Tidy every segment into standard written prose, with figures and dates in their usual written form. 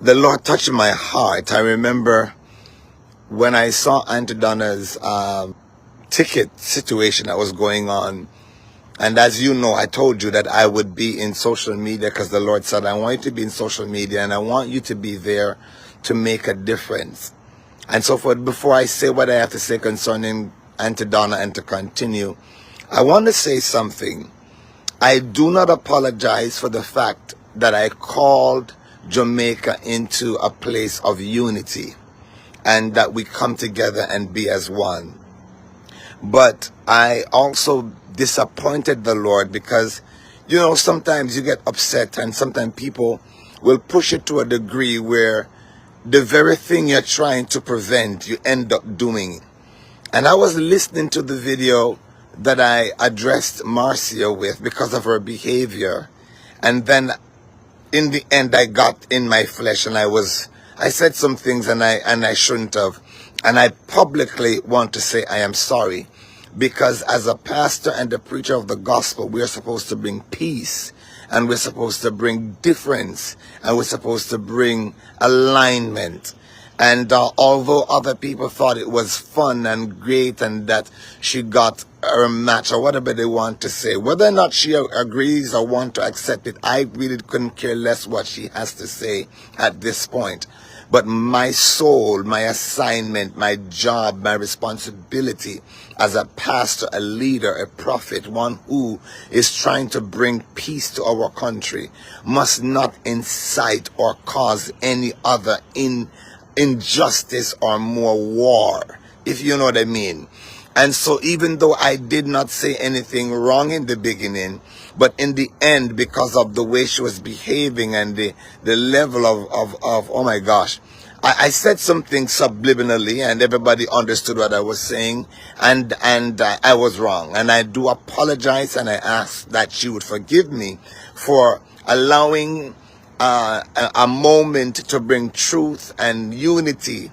the Lord touched my heart. I remember when I saw Auntie Donna's ticket situation that was going on. And as you know, I told you that I would be in social media because the Lord said, I want you to be in social media and I want you to be there to make a difference. And so before I say what I have to say concerning Auntie Donna and to continue, I want to say something. I do not apologize for the fact that I called Jamaica into a place of unity and that we come together and be as one. But I also disappointed the Lord because, you know, sometimes you get upset and sometimes people will push it to a degree where the very thing you're trying to prevent, you end up doing. And I was listening to the video that I addressed Marcia with because of her behavior. And then in the end, I got in my flesh and I said some things and I shouldn't have. And I publicly want to say I am sorry. Because as a pastor and a preacher of the gospel, we're supposed to bring peace and we're supposed to bring difference and we're supposed to bring alignment. And although other people thought it was fun and great and that she got her match or whatever they want to say, whether or not she agrees or want to accept it, I really couldn't care less what she has to say at this point. But my soul, my assignment, my job, my responsibility as a pastor, a leader, a prophet, one who is trying to bring peace to our country, must not incite or cause any other injustice or more war, if you know what I mean. And so even though I did not say anything wrong in the beginning, but in the end, because of the way she was behaving and the level of oh my gosh, I said something subliminally and everybody understood what I was saying, and I was wrong. And I do apologize and I ask that she would forgive me for allowing a moment to bring truth and unity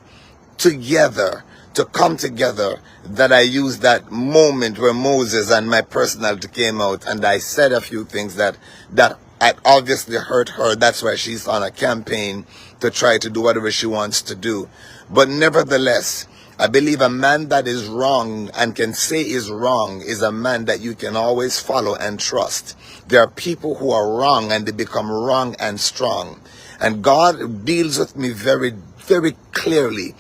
together, to come together, that I used that moment where Moses and my personality came out and I said a few things that I obviously hurt her. That's why she's on a campaign to try to do whatever she wants to do. But nevertheless, I believe a man that is wrong and can say is wrong is a man that you can always follow and trust. There are people who are wrong and they become wrong and strong. And God deals with me very, very clearly.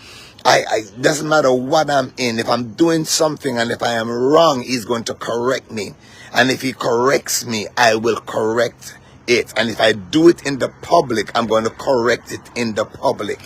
Doesn't matter what I'm in. If I'm doing something and if I am wrong, he's going to correct me. And if he corrects me, I will correct it. And if I do it in the public, I'm going to correct it in the public.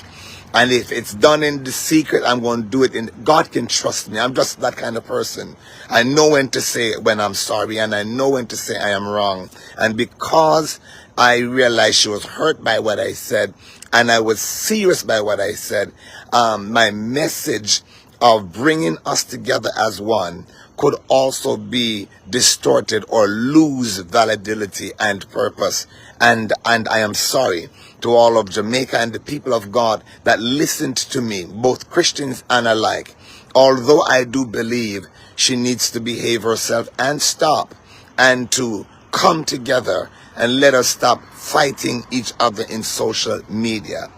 And if it's done in the secret, I'm going to do it in... God can trust me. I'm just that kind of person. I know when to say when I'm sorry, and I know when to say I am wrong. And because I realized she was hurt by what I said, and I was serious by what I said, my message of bringing us together as one could also be distorted or lose validity and purpose. And I am sorry to all of Jamaica and the people of God that listened to me, both Christians and alike. Although I do believe she needs to behave herself and stop and to come together and let us stop fighting each other in social media.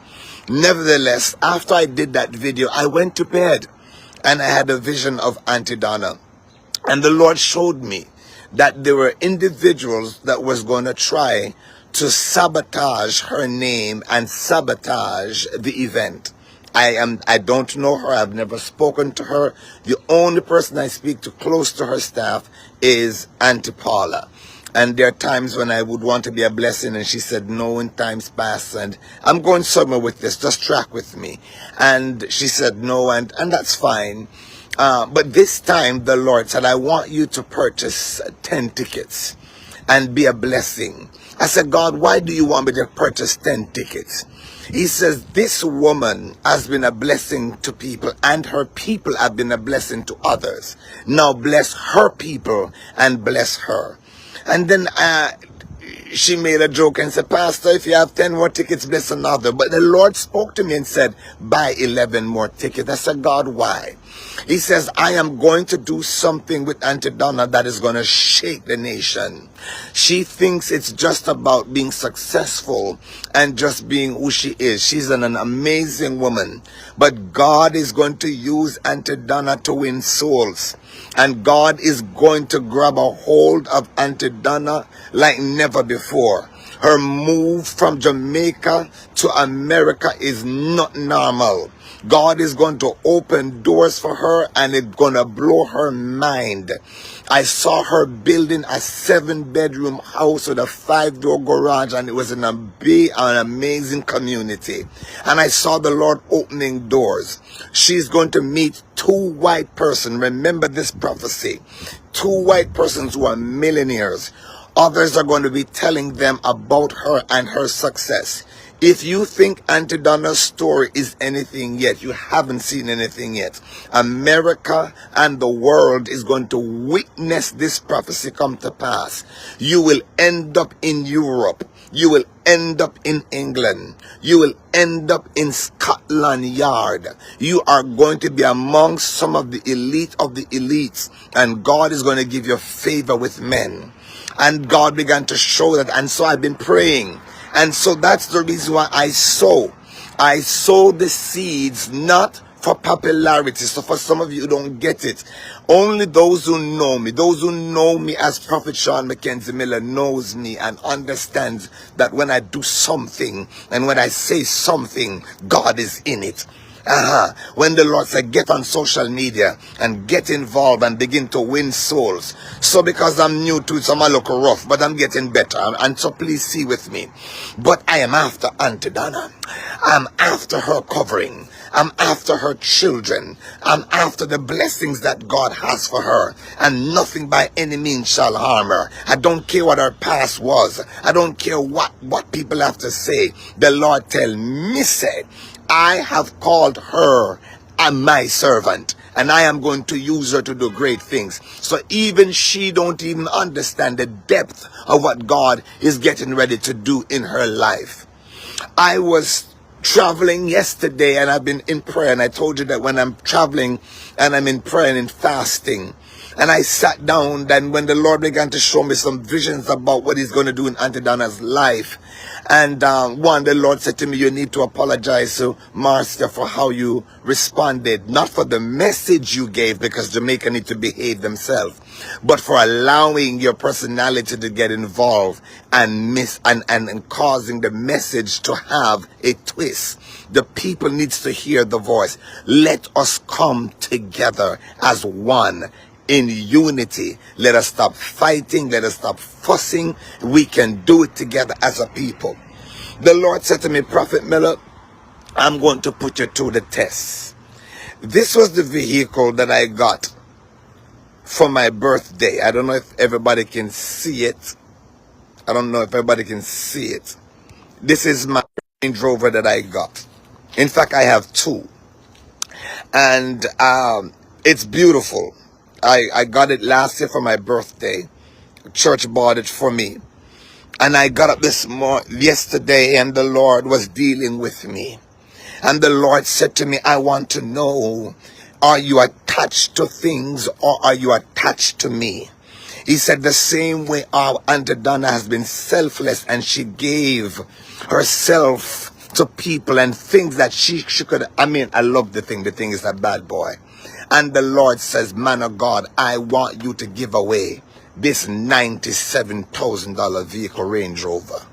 Nevertheless, after I did that video, I went to bed and I had a vision of Auntie Donna. And the Lord showed me that there were individuals that was going to try to sabotage her name and sabotage the event. I don't know her. I've never spoken to her. The only person I speak to close to her staff is Auntie Paula. And there are times when I would want to be a blessing and she said no in times past, and I'm going somewhere with this, just track with me. And she said no, and that's fine. But this time the Lord said, I want you to purchase 10 tickets and be a blessing. I said, God, why do you want me to purchase 10 tickets? He says, this woman has been a blessing to people and her people have been a blessing to others. Now bless her people and bless her. And then she made a joke and said, Pastor, if you have 10 more tickets, bless another. But the Lord spoke to me and said, buy 11 more tickets. I said, God, why? He says, I am going to do something with Auntie Donna that is going to shake the nation. She thinks it's just about being successful and just being who she is. She's an amazing woman. But God is going to use Auntie Donna to win souls. And God is going to grab a hold of Auntie Donna like never before. Her move from Jamaica to America is not normal. God is going to open doors for her and it's going to blow her mind. I saw her building a 7-bedroom house with a 5-door garage, and it was an amazing community. And I saw the Lord opening doors. She's going to meet 2 white persons. Remember this prophecy. 2 white persons who are millionaires. Others are going to be telling them about her and her success. If you think Auntie Donna's story is anything yet, you haven't seen anything yet. America and the world is going to witness this prophecy come to pass. You will end up in Europe. You will end up in England. You will end up in Scotland Yard. You are going to be amongst some of the elite of the elites. And God is going to give you favor with men. And God began to show that. And so I've been praying. And so that's the reason why I sow. I sow the seeds not for popularity. So for some of you who don't get it, only those who know me as Prophet Sean Mackenzie Miller knows me and understands that when I do something and when I say something, God is in it. When the Lord said, get on social media and get involved and begin to win souls. So because I'm new to it, so I might look rough, but I'm getting better. And so please see with me. But I am after Auntie Donna. I'm after her covering. I'm after her children. I'm after the blessings that God has for her. And nothing by any means shall harm her. I don't care what her past was. I don't care what people have to say. The Lord tell me, say, I have called her my servant, and I am going to use her to do great things. So even she don't even understand the depth of what God is getting ready to do in her life. I was traveling yesterday and I've been in prayer, and I told you that when I'm traveling and I'm in prayer and in fasting, and I sat down, then when the Lord began to show me some visions about what he's going to do in Auntie Donna's life. And the Lord said to me, you need to apologize to Marcia for how you responded. Not for the message you gave, because Jamaica need to behave themselves, but for allowing your personality to get involved and causing the message to have a twist. The people needs to hear the voice. Let us come together as one. In unity. Let us stop fighting. Let us stop fussing. We can do it together as a people. The Lord said to me, Prophet Miller, I'm going to put you to the test. This was the vehicle that I got for my birthday. I don't know if everybody can see it. I don't know if everybody can see it. This is my Range Rover that I got. In fact, I have 2. And it's beautiful. I got it last year for my birthday. Church bought it for me. And I got up yesterday, and the Lord was dealing with me. And the Lord said to me, I want to know, are you attached to things or are you attached to me? He said the same way our Auntie Donna has been selfless, and she gave herself to people and things that she could. I mean, I love the thing. The thing is a bad boy. And the Lord says, man of God, I want you to give away this $97,000 vehicle, Range Rover.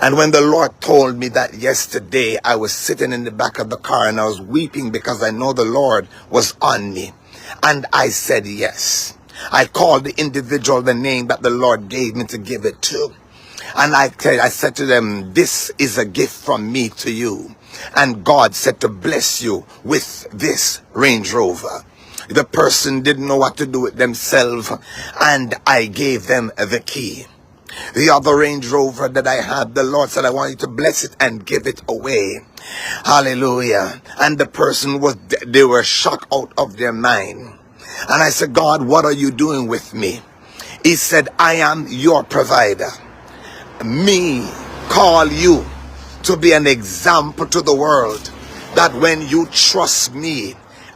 And when the Lord told me that yesterday, I was sitting in the back of the car and I was weeping because I know the Lord was on me. And I said yes. I called the individual the name that the Lord gave me to give it to. And I said to them, this is a gift from me to you. And God said to bless you with this Range Rover. The person didn't know what to do with themselves, and I gave them the key. The other Range Rover that I had, the Lord said, I want you to bless it and give it away. Hallelujah. And the person they were shocked out of their mind. And I said, God, what are you doing with me? He said, I am your provider. Me call you to be an example to the world that when you trust me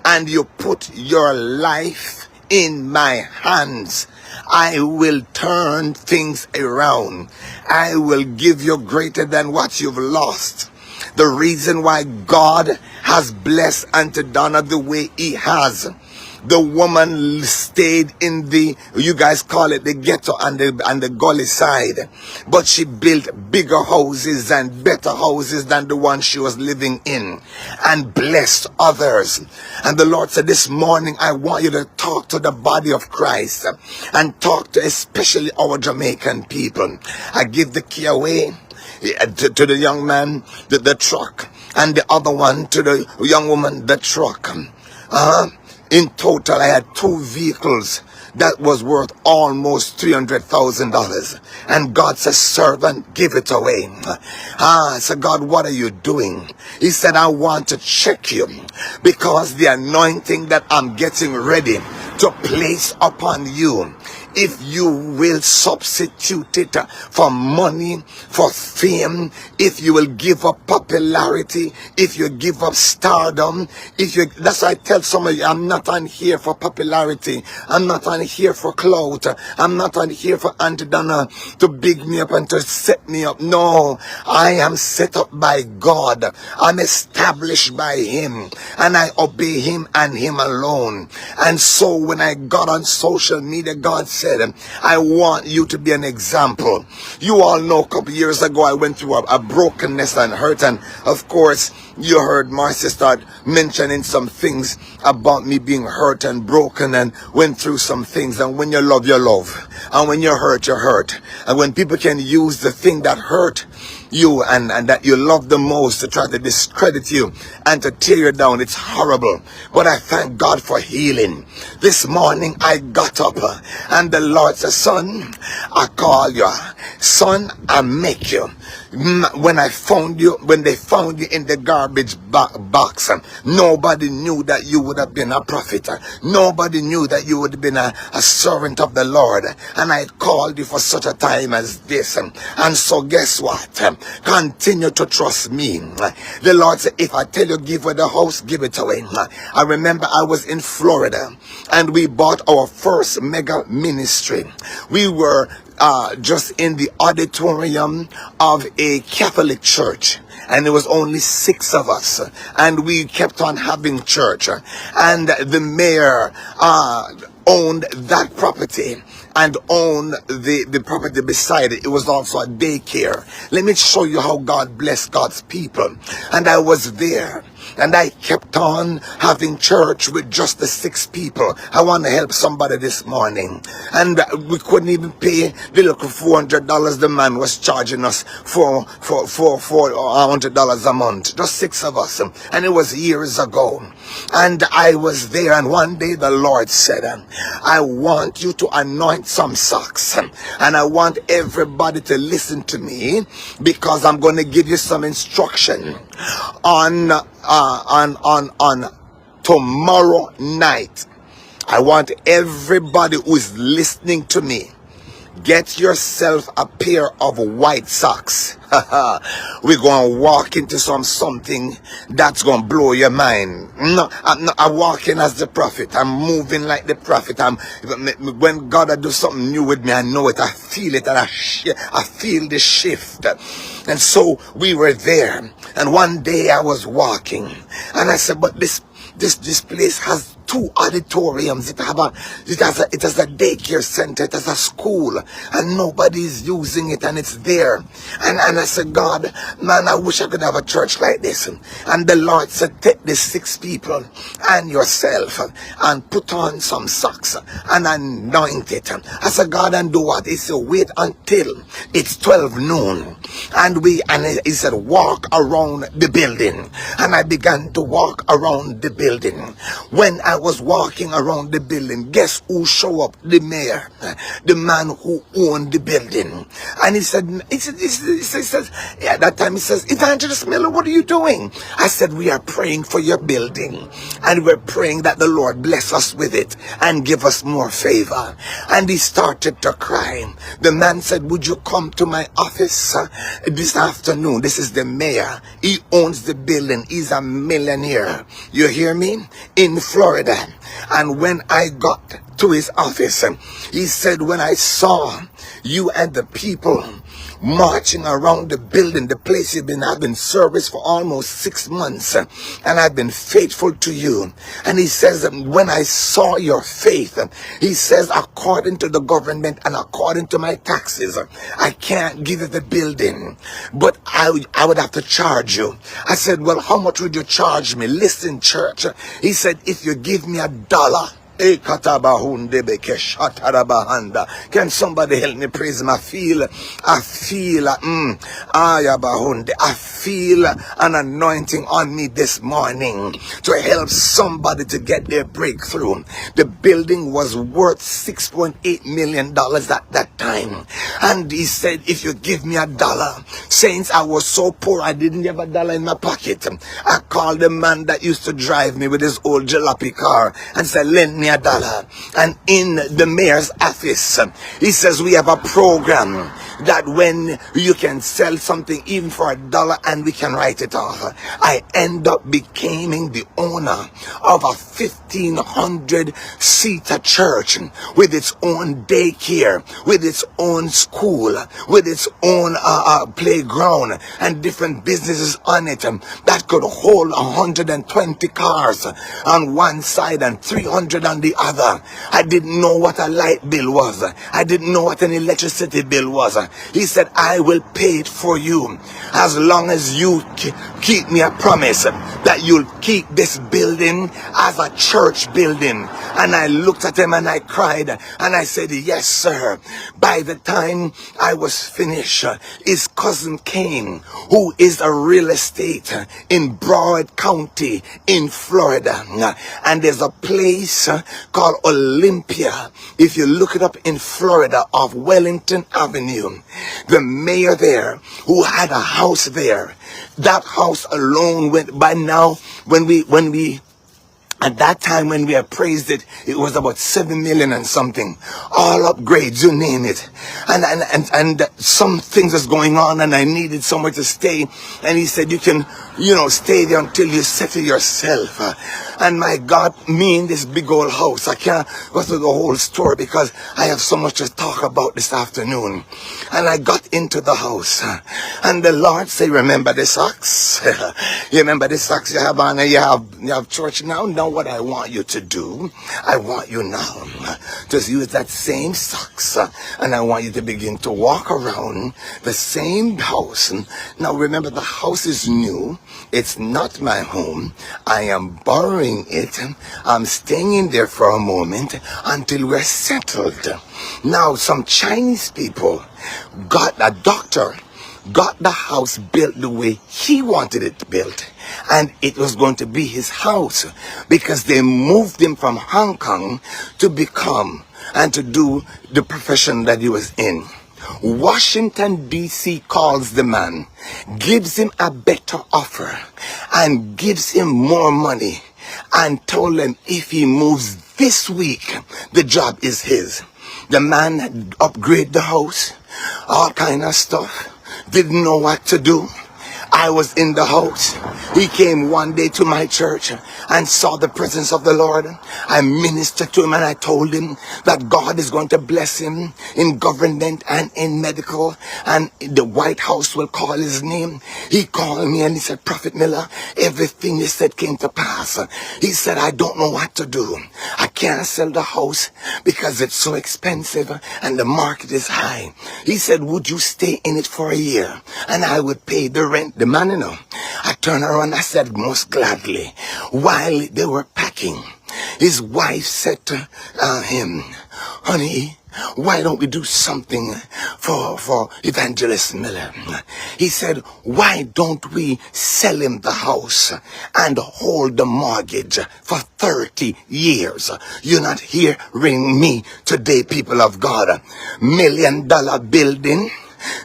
and you put your life in my hands, I will turn things around. I will give you greater than what you've lost. The reason why God has blessed Auntie Donna the way he has, the woman stayed in the, you guys call it the ghetto and the gully side, but she built bigger houses and better houses than the one she was living in, and blessed others. And the Lord said, this morning I want you to talk to the body of Christ, and talk to especially our Jamaican people. I give the key away to the young man, the truck, and the other one to the young woman, the truck. In total, I had 2 vehicles that was worth almost $300,000. And God says, servant, give it away. I said, God, what are you doing? He said, I want to check you, because the anointing that I'm getting ready to place upon you, if you will substitute it for money, for fame, if you will give up popularity, if you give up stardom, that's why I tell some of you, I'm not on here for popularity, I'm not on here for clout, I'm not on here for Auntie Donna to big me up and to set me up. No, I am set up by God, I'm established by him, and I obey him and him alone. And so when I got on social media, God said, I want you to be an example. You all know a couple years ago I went through a brokenness and hurt, and of course you heard Marcia start mentioning some things about me being hurt and broken, and went through some things. And when you love, you love, and when you hurt, you hurt. And when people can use the thing that hurt you and that you love the most to try to discredit you and to tear you down, it's horrible. But I thank God for healing. This morning I got up, and the Lord said, son, I call you. Son, I make you. When they found you in the garbage box, nobody knew that you would have been a prophet. Nobody knew that you would have been a servant of the Lord. And I called you for such a time as this. And so guess what? Continue to trust me. The Lord said, if I tell you give away the house, give it away. I remember I was in Florida, and we bought our first mega ministry. We were just in the auditorium of a Catholic church, and there was only 6 of us, and we kept on having church. And the mayor owned that property and owned the property beside it. It was also a daycare. Let me show you how God blessed God's people. And I was there, and I kept on having church with just the 6 people. I want to help somebody this morning. And we couldn't even pay the little $400 the man was charging us for $100 a month. Just 6 of us. And it was years ago. And I was there, and one day the Lord said, I want you to anoint some socks, and I want everybody to listen to me, because I'm going to give you some instruction on tomorrow night. I want everybody who is listening to me, get yourself a pair of white socks. We're going to walk into something that's going to blow your mind. No, I'm walking as the prophet. I'm moving like the prophet. When God do something new with me, I know it. I feel it, and I feel the shift. And so we were there. And one day I was walking, and I said, but this place has 2 auditoriums. It has a daycare center. It has a school, and nobody's using it, and it's there. And I said, God, man, I wish I could have a church like this. And the Lord said, take these 6 people and yourself and put on some socks and anoint it. I said, God, and do what? He said, wait until it's 12 noon. And he said, walk around the building. And I began to walk around the building. When I was walking around the building. Guess who showed up? The mayor, the man who owned the building. And he said, yeah, that time he says, Evangelist Miller, what are you doing? I said, we are praying for your building. And we're praying that the Lord bless us with it and give us more favor. And he started to cry. The man said, would you come to my office this afternoon? This is the mayor. He owns the building. He's a millionaire. You hear me? In Florida. And when I got to his office, he said, when I saw you and the people marching around the building, the place you've been having service for almost 6 months, and I've been faithful to you. And he says, when I saw your faith, he says, according to the government and according to my taxes, I can't give you the building, but I would have to charge you. I said, well, how much would you charge me? Listen, church. He said, if you give me $1. Can somebody help me praise him? I feel an anointing on me this morning to help somebody to get their breakthrough. The building was worth $6.8 million at that time. And he said, if you give me $1, since I was so poor, I didn't have $1 in my pocket. I called the man that used to drive me with his old jalopy car and said, lend me $1. And in the mayor's office, he says, we have a program that when you can sell something even for $1 and we can write it off. I end up becoming the owner of a 1,500-seater church with its own daycare, with its own school, with its own playground and different businesses on it that could hold 120 cars on one side and 300 on the other. I didn't know what a light bill was. I didn't know what an electricity bill was. He said, I will pay it for you as long as you keep me a promise that you'll keep this building as a church building. And I looked at him and I cried and I said, yes, sir. By the time I was finished, his cousin came, who is a real estate in Broward County in Florida. And there's a place called Olympia. If you look it up in Florida, off Wellington Avenue, the mayor there who had a house there, that house alone went by now, when we at that time when we appraised it, it was about 7 million and something. All upgrades, you name it. And some things was going on and I needed somewhere to stay. And he said, you can, stay there until you settle yourself. And my God, me in this big old house, I can't go through the whole story because I have so much to talk about this afternoon. And I got into the house and the Lord said, remember the socks? You remember the socks you have on and you have church now? Now what I want you to do, I want you now to use that same socks and I want you to begin to walk around the same house. Now remember, the house is new. It's not my home. I am borrowing it. I'm staying in there for a moment until we're settled. Now some Chinese people got a doctor, got the house built the way he wanted it built, and it was going to be his house because they moved him from Hong Kong to become and to do the profession that he was in. Washington, D.C. calls the man, gives him a better offer and gives him more money and told him if he moves this week, the job is his. The man upgraded the house, all kind of stuff, didn't know what to do. I was in the house. He came one day to my church and saw the presence of the Lord. I ministered to him and I told him that God is going to bless him in government and in medical, and the White House will call his name. He called me and he said, Prophet Miller, everything you said came to pass. He said, I don't know what to do. I can't sell the house because it's so expensive and the market is high. He said, would you stay in it for a year and I would pay the rent? The man, I turned around, I said, most gladly. While they were packing, his wife said to him, honey, why don't we do something for Evangelist Miller? He said, why don't we sell him the house and hold the mortgage for 30 years? You're not hearing me today, people of God. $1 million building.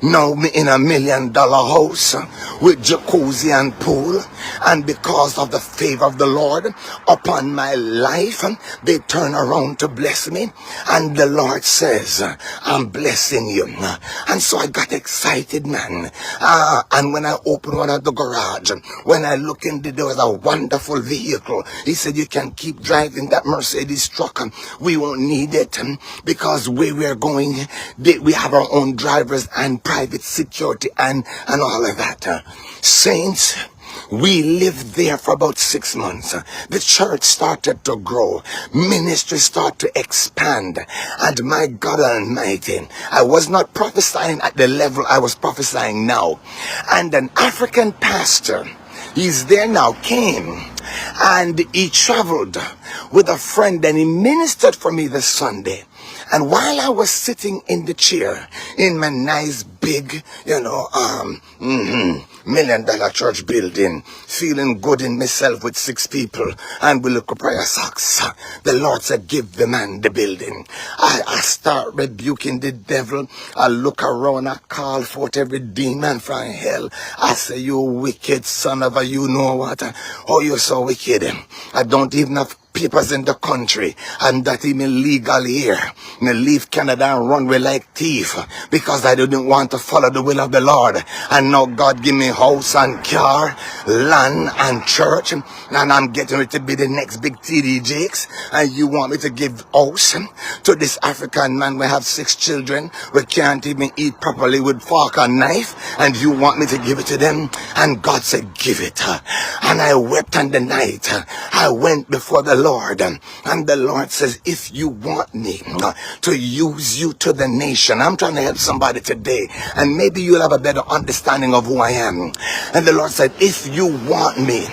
Now me in $1 million house with jacuzzi and pool, and because of the favor of the Lord upon my life, they turn around to bless me, and the Lord says, I'm blessing you. And so I got excited, man. And when I opened one of the garage, when I look in there was a wonderful vehicle. He said, you can keep driving that Mercedes truck. We won't need it because where we're going, we have our own drivers and private security and all of that. Saints, we lived there for about 6 months. The church started to grow. Ministry started to expand. And my God Almighty, I was not prophesying at the level I was prophesying now. And an African pastor, he's there now, came and he traveled with a friend and he ministered for me this Sunday. And while I was sitting in the chair in my nice big, $1 million church building, feeling good in myself with 6 people and we look up prayer socks, the Lord said, give the man the building. I start rebuking the devil. I look around, I call forth every demon from hell. I say, you wicked son of a you know what? Oh, you're so wicked. I don't even have papers in the country, and that even legal here. Me leave Canada and run away like thief because I didn't want to follow the will of the Lord. And now God give me house and car, land and church, and I'm getting ready to be the next big TD Jakes. And you want me to give house to this African man? We have 6 children. We can't even eat properly with fork and knife, and you want me to give it to them? And God said, give it. And I wept on the night. I went before the Lord, and the Lord says, if you want me to use you to the nation, I'm trying to help somebody today, and maybe you'll have a better understanding of who I am. And the Lord said, if you want me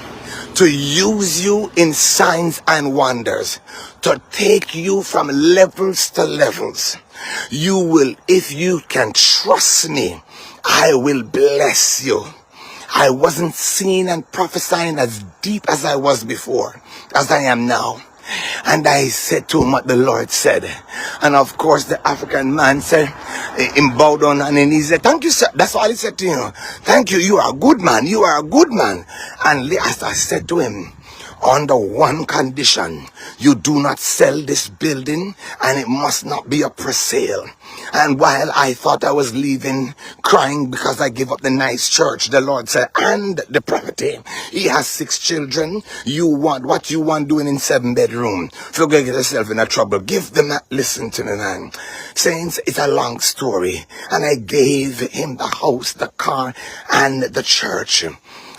to use you in signs and wonders, to take you from levels to levels, you will, if you can trust me, I will bless you. I wasn't seeing and prophesying as deep as I was before, as I am now. And I said to him what the Lord said. And of course the African man said, him bowed down and he said, thank you, sir. That's all he said to him. Thank you, you are a good man. You are a good man. And as I said to him, under one condition, you do not sell this building and it must not be up for sale. And while I thought I was leaving crying because I give up the nice church, the Lord said, and the property. He has 6 children. You want what you want doing in 7 bedroom. If you're going to get yourself in a trouble, give them that. Listen to me, man. Saints, it's a long story. And I gave him the house, the car, and the church.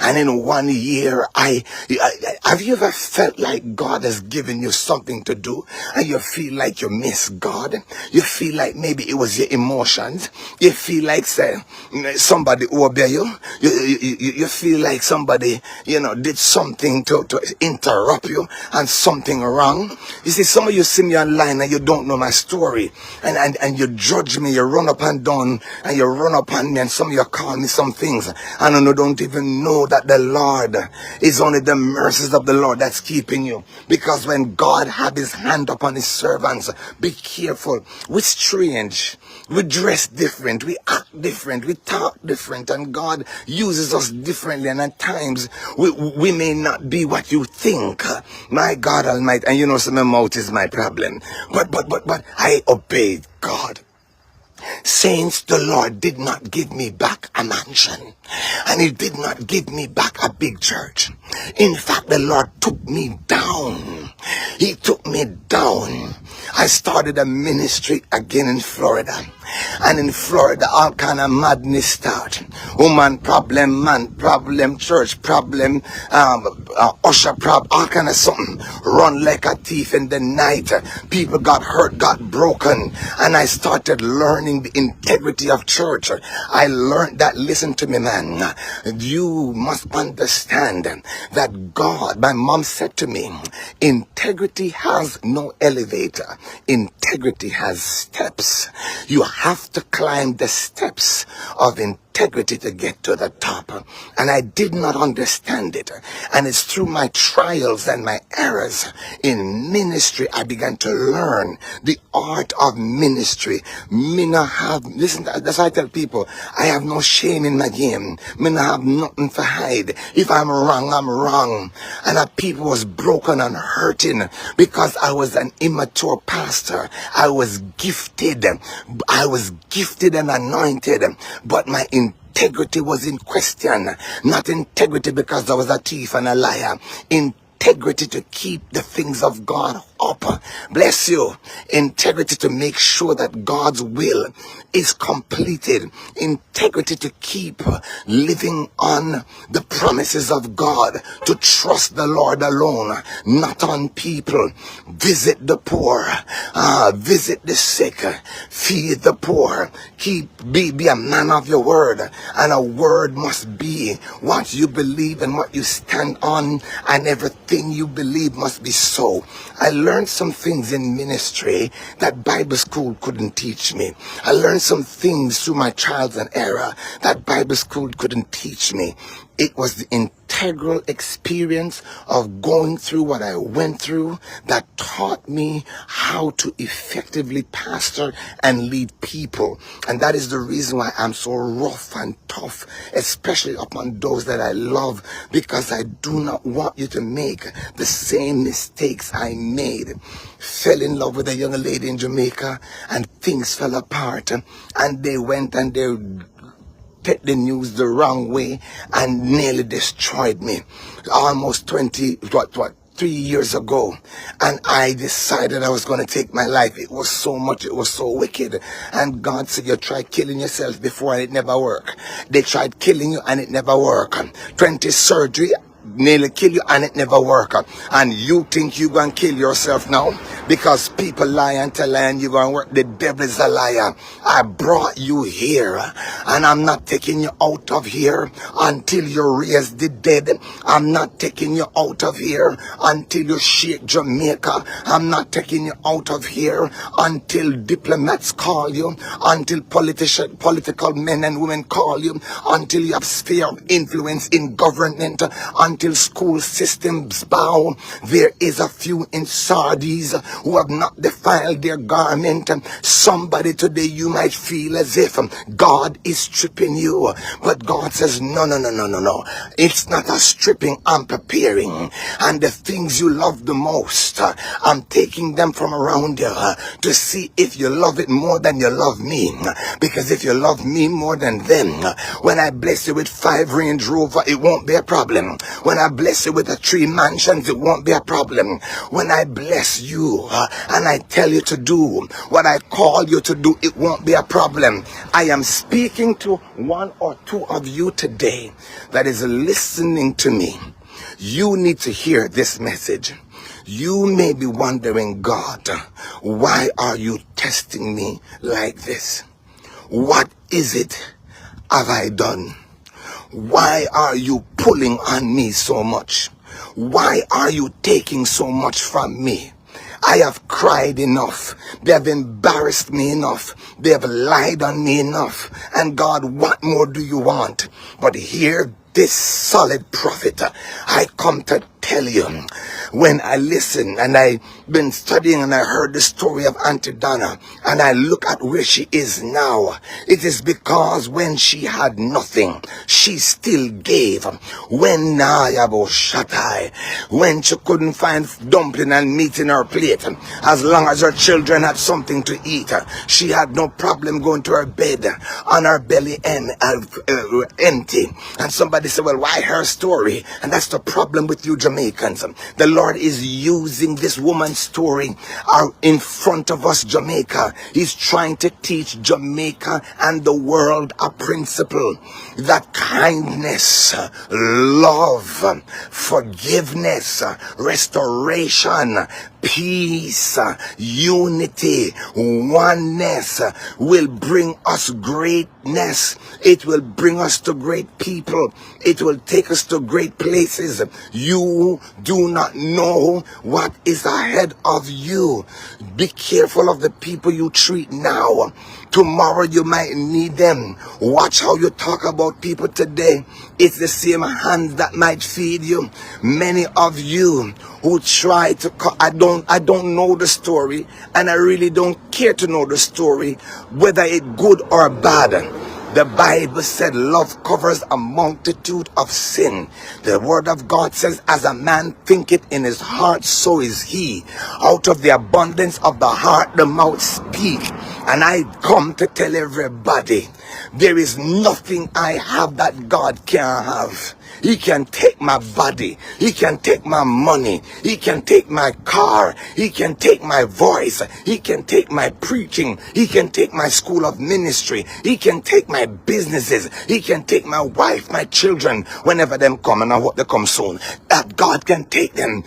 And in 1 year, have you ever felt like God has given you something to do and you feel like you miss God? You feel like maybe it was your emotions. You feel like somebody obey you. You feel like somebody, did something to interrupt you and something wrong. You see, some of you see me online and you don't know my story. And you judge me, you run up and down and you run up on me, and some of you call me some things. And you don't even know that the Lord is only the mercies of the Lord that's keeping you. Because when God had his hand upon his servants, be careful. We're strange. We dress different. We act different. We talk different. And God uses us differently. And at times, we may not be what you think. My God Almighty. And some mouth is my problem. But I obeyed God. Saints, the Lord did not give me back a mansion, and he did not give me back a big church. In fact, the Lord took me down. He took me down. I started a ministry again in Florida. And in Florida, all kind of madness start. Woman problem, man problem, church problem, usher prop, all kind of something, run like a thief in the night. People got hurt, got broken, and I started learning the integrity of church. I learned that, listen to me, man, you must understand that God, my mom said to me, integrity has no elevator. Integrity has steps. You have to climb the steps of integrity to get to the top. And I did not understand it. And it's through my trials and my errors in ministry I began to learn the art of ministry. Me not have, listen, that's why I tell people, I have no shame in my game. Me not have nothing to hide. If I'm wrong, I'm wrong. And people was broken and hurting because I was an immature pastor. I was gifted. I was gifted and anointed, but my integrity was in question. Not integrity because I was a thief and a liar. Integrity to keep the things of God up. Bless you. Integrity to make sure that God's will is completed. Integrity to keep living on the promises of God. To trust the Lord alone, not on people. Visit the poor. Visit the sick. Feed the poor. Be a man of your word. And a word must be what you believe and what you stand on, and everything you believe must be so. I learned some things in ministry that Bible school couldn't teach me. I learned some things through my trials and error that Bible school couldn't teach me. It was the integral experience of going through what I went through that taught me how to effectively pastor and lead people. And that is the reason why I'm so rough and tough, especially upon those that I love, because I do not want you to make the same mistakes I made. Fell in love with a young lady in Jamaica, and things fell apart, and they went and they take the news the wrong way and nearly destroyed me. Almost 3 years ago, and I decided I was going to take my life. It was so much, it was so wicked. And God said, you try killing yourself before and it never worked. They tried killing you and it never worked. 20 surgery nearly kill you and it never work. And you think you gonna kill yourself now because people lie and tell lie and you gonna work. The devil is a liar. I brought you here and I'm not taking you out of here until you raise the dead. I'm not taking you out of here until you shake Jamaica. I'm not taking you out of here until diplomats call you, until political men and women call you, until you have sphere of influence in government, until school systems bow. There is a few in Sardis who have not defiled their garment. Somebody today, you might feel as if God is stripping you, but God says no. It's not a stripping, I'm preparing. And the things you love the most, I'm taking them from around you to see if you love it more than you love me. Because if you love me more than them, when I bless you with 5 Range Rovers, it won't be a problem. When I bless you with 3 mansions, it won't be a problem. When I bless you and I tell you to do what I call you to do, it won't be a problem. I am speaking to 1 or 2 of you today that is listening to me. You need to hear this message. You may be wondering, God, why are you testing me like this? What is it have I done? Why are you pulling on me so much? Why are you taking so much from me? I have cried enough. They have embarrassed me enough. They have lied on me enough. And God, what more do you want? But here, this solid prophet, I come to tell you, when I listen and I've been studying and I heard the story of Auntie Donna and I look at where she is now, it is because when she had nothing, she still gave. When she couldn't find dumpling and meat in her plate, as long as her children had something to eat, she had no problem going to her bed on her belly empty. And somebody said, well, why her story? And that's the problem with you, Jamaica. Jamaicans. The Lord is using this woman's story in front of us, Jamaica. He's trying to teach Jamaica and the world a principle that kindness, love, forgiveness, restoration, peace, unity, oneness will bring us greatness. It will bring us to great people. It will take us to great places. You do not know what is ahead of you. Be careful of the people you treat now. Tomorrow you might need them. Watch how you talk about people today. It's the same hands that might feed you. Many of you who try to I don't know the story, and I really don't care to know the story, whether it's good or bad. The Bible said love covers a multitude of sin. The word of God says, as a man thinketh in his heart, so is he. Out of the abundance of the heart, the mouth speak. And I come to tell everybody, there is nothing I have that God can't have. He can take my body. He can take my money. He can take my car. He can take my voice. He can take my preaching. He can take my school of ministry. He can take my businesses. He can take my wife, my children, whenever them come, and I hope they come soon. That God can take them.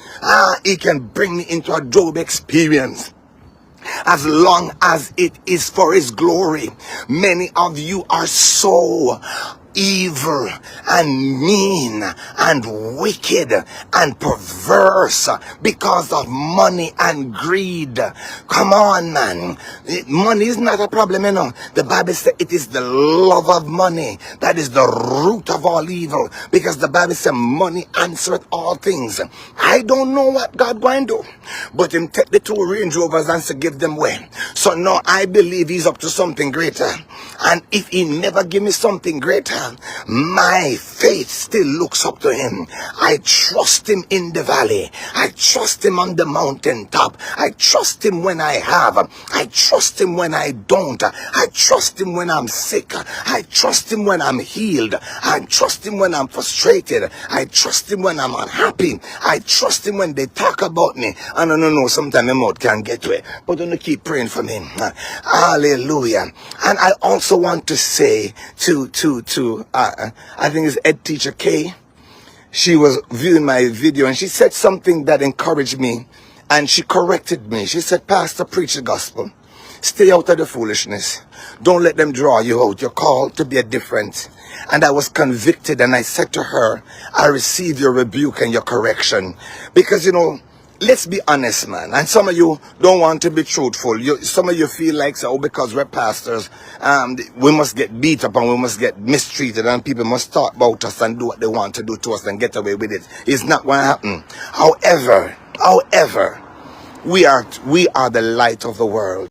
He can bring me into a Job experience, as long as it is for his glory. Many of you are so evil and mean and wicked and perverse because of money and greed. Come on, man. Money is not a problem, you know. The Bible says it is the love of money that is the root of all evil, because the Bible says money answereth all things. I don't know what God going to do, but him take the 2 Range Rovers and to give them away. So now I believe he's up to something greater. And if he never give me something greater, my faith still looks up to him. I trust him in the valley. I trust him on the mountaintop. I trust him when I have. I trust him when I don't. I trust him when I'm sick. I trust him when I'm healed. I trust him when I'm frustrated. I trust him when I'm unhappy. I trust him when they talk about me. I know, sometimes my mouth can't get to it, but I'm going to keep praying for him. Hallelujah. And I also want to say to I think it's Ed Teacher K. She was viewing my video and she said something that encouraged me, and she corrected me. She said, Pastor, preach the gospel. Stay out of the foolishness. Don't let them draw you out. You're called to be a different. And I was convicted, and I said to her, I receive your rebuke and your correction. Because, let's be honest, man. And some of you don't want to be truthful. Some of you feel like, because we're pastors, we must get beat up and we must get mistreated, and people must talk about us and do what they want to do to us and get away with it. It's not going to happen. However, we are the light of the world.